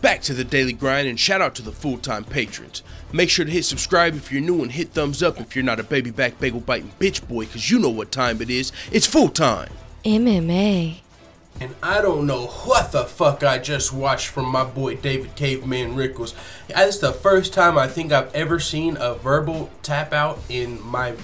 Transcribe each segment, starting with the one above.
Back to the daily grind, and shout out to the full-time patrons. Make sure to hit subscribe if you're new and hit thumbs up if you're not a baby back bagel biting bitch boy, cause you know what time it is. It's full time. MMA. And I don't know what the fuck I just watched from my boy David Caveman Rickels. It's the first time I think I've ever seen a verbal tap out in my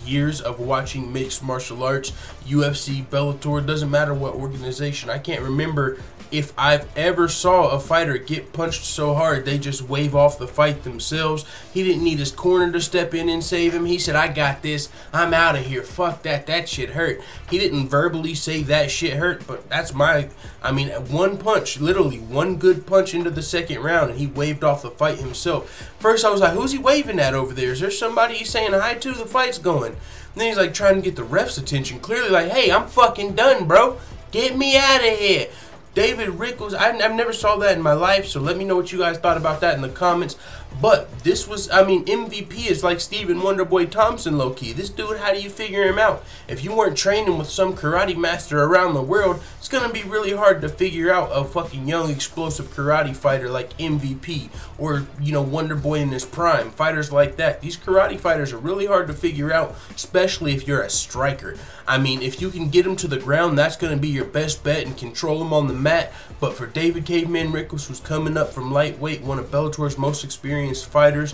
years of watching mixed martial arts, UFC, Bellator, doesn't matter what organization. I can't remember if I've ever saw a fighter get punched so hard they just wave off the fight themselves. He didn't need his corner to step in and save him. He said, I got this, I'm out of here, fuck that, that shit hurt. He didn't verbally say that shit hurt, but that's one punch, literally one good punch into the second round, and he waved off the fight himself. First I was like, who's he waving at over there? Is there somebody he's saying hi to? The fight's going. And then he's like trying to get the ref's attention, clearly like, hey, I'm fucking done, bro. Get me out of here. David Rickels, I've never saw that in my life, so let me know what you guys thought about that in the comments. But this was, MVP is like Stephen Wonderboy Thompson low-key. This dude, how do you figure him out? If you weren't training with some karate master around the world, it's going to be really hard to figure out a fucking young, explosive karate fighter like MVP or, Wonderboy in his prime. Fighters like that. These karate fighters are really hard to figure out, especially if you're a striker. If you can get him to the ground, that's going to be your best bet and control him on the mat. But for David Caveman Rickels, who's coming up from lightweight, one of Bellator's most experienced fighters,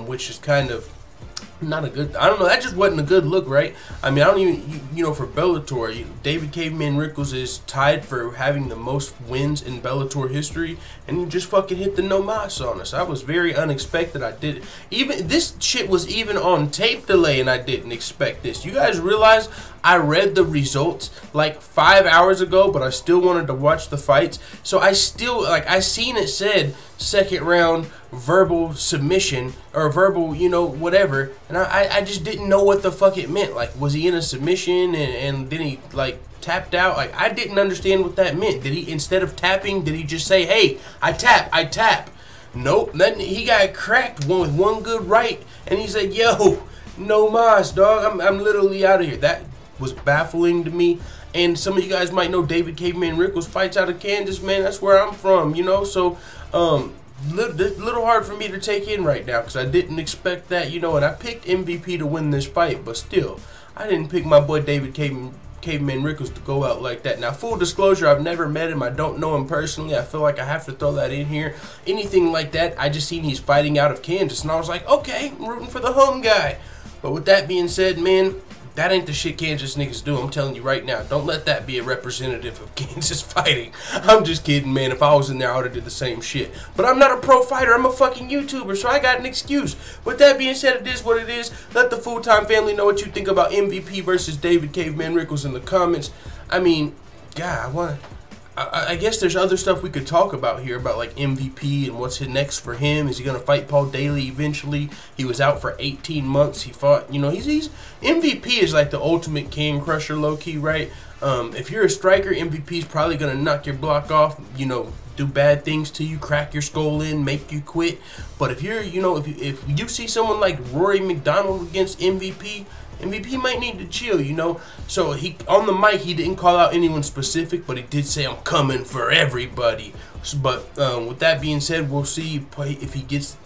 which is kind of not a good, I don't know, that just wasn't a good look, right? I don't even, for Bellator, David Caveman Rickels is tied for having the most wins in Bellator history, and he just fucking hit the no mas on us. I was very unexpected. I did even, this shit was even on tape delay, and I didn't expect this. You guys realize I read the results like 5 hours ago, but I still wanted to watch the fights. So I still, I seen it said second round verbal submission or verbal, whatever. And I just didn't know what the fuck it meant. Like, was he in a submission and then he tapped out? I didn't understand what that meant. Did he, instead of tapping, did he just say, hey, I tap? Nope. Then he got cracked with one good right, and he said, yo, no mas, dog. I'm literally out of here. That was baffling to me. And some of you guys might know David Caveman Rickels fights out of Kansas, man. That's where I'm from, so little hard for me to take in right now because I didn't expect that, and I picked MVP to win this fight, but still, I didn't pick my boy David Caveman Rickels to go out like that. Now, full disclosure, I've never met him. I don't know him personally. I feel like I have to throw that in here. Anything like that, I just seen he's fighting out of Kansas, and I was like, okay, I'm rooting for the home guy. But with that being said, man, that ain't the shit Kansas niggas do. I'm telling you right now. Don't let that be a representative of Kansas fighting. I'm just kidding, man. If I was in there, I would have did the same shit. But I'm not a pro fighter. I'm a fucking YouTuber, so I got an excuse. With that being said, it is what it is. Let the full-time family know what you think about MVP versus David Caveman Rickels in the comments. God, I guess there's other stuff we could talk about here about MVP and what's next for him. Is he gonna fight Paul Daly eventually? He was out for 18 months. He fought. He's MVP is like the ultimate can crusher, low key, right? If you're a striker, MVP is probably gonna knock your block off. Do bad things to you, crack your skull in, make you quit. But if you're, if you see someone like Rory McDonald against MVP might need to chill, So he, on the mic, he didn't call out anyone specific, but he did say, I'm coming for everybody. But with that being said, we'll see if he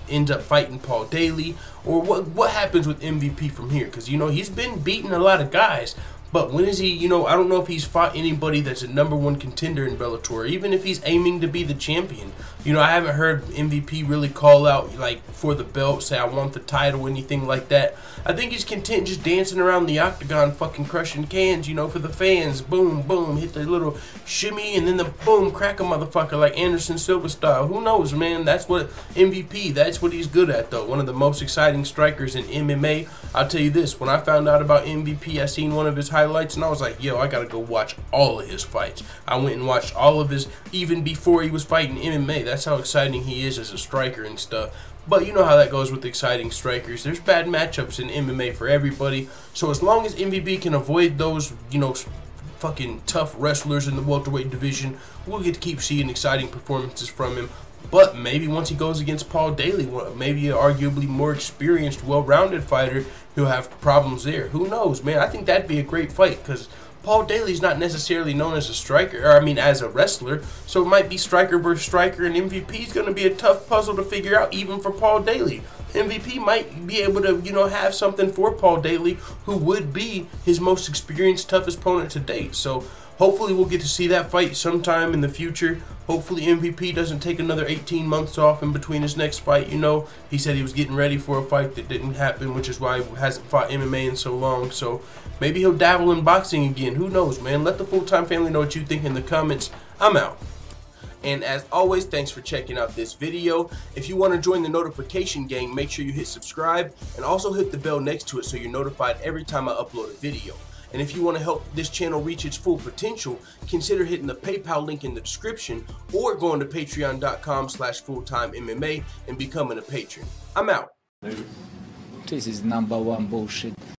ends up fighting Paul Daly, or what happens with MVP from here. Because, he's been beating a lot of guys. But when is he, I don't know if he's fought anybody that's a #1 contender in Bellator, even if he's aiming to be the champion. I haven't heard MVP really call out, for the belt, say, I want the title, anything like that. I think he's content just dancing around the octagon, fucking crushing cans, for the fans. Boom, boom, hit the little shimmy, and then the boom, crack a motherfucker like Anderson Silva style. Who knows, man? That's what MVP, that's what he's good at, though. One of the most exciting strikers in MMA. I'll tell you this, when I found out about MVP, I seen one of his highlights, and I was like, yo, I gotta go watch all of his fights. I went and watched all of his, even before he was fighting MMA. That's how exciting he is as a striker and stuff. But you know how that goes with exciting strikers. There's bad matchups in MMA for everybody. So as long as MVP can avoid those, fucking tough wrestlers in the welterweight division, we'll get to keep seeing exciting performances from him. But maybe once he goes against Paul Daly, maybe an arguably more experienced, well-rounded fighter, he'll have problems there. Who knows, man? I think that'd be a great fight because Paul Daly's not necessarily known as a striker, or I mean as a wrestler, so it might be striker versus striker, and MVP is going to be a tough puzzle to figure out even for Paul Daly. MVP might be able to, have something for Paul Daly, who would be his most experienced, toughest opponent to date. So hopefully we'll get to see that fight sometime in the future. Hopefully MVP doesn't take another 18 months off in between his next fight. He said he was getting ready for a fight that didn't happen, which is why he hasn't fought MMA in so long. So maybe he'll dabble in boxing again. Who knows, man? Let the full-time family know what you think in the comments. I'm out. And as always, thanks for checking out this video. If you want to join the notification gang, make sure you hit subscribe and also hit the bell next to it so you're notified every time I upload a video. And if you want to help this channel reach its full potential, consider hitting the PayPal link in the description or going to patreon.com/fulltimemma and becoming a patron. I'm out. This is #1 bullshit.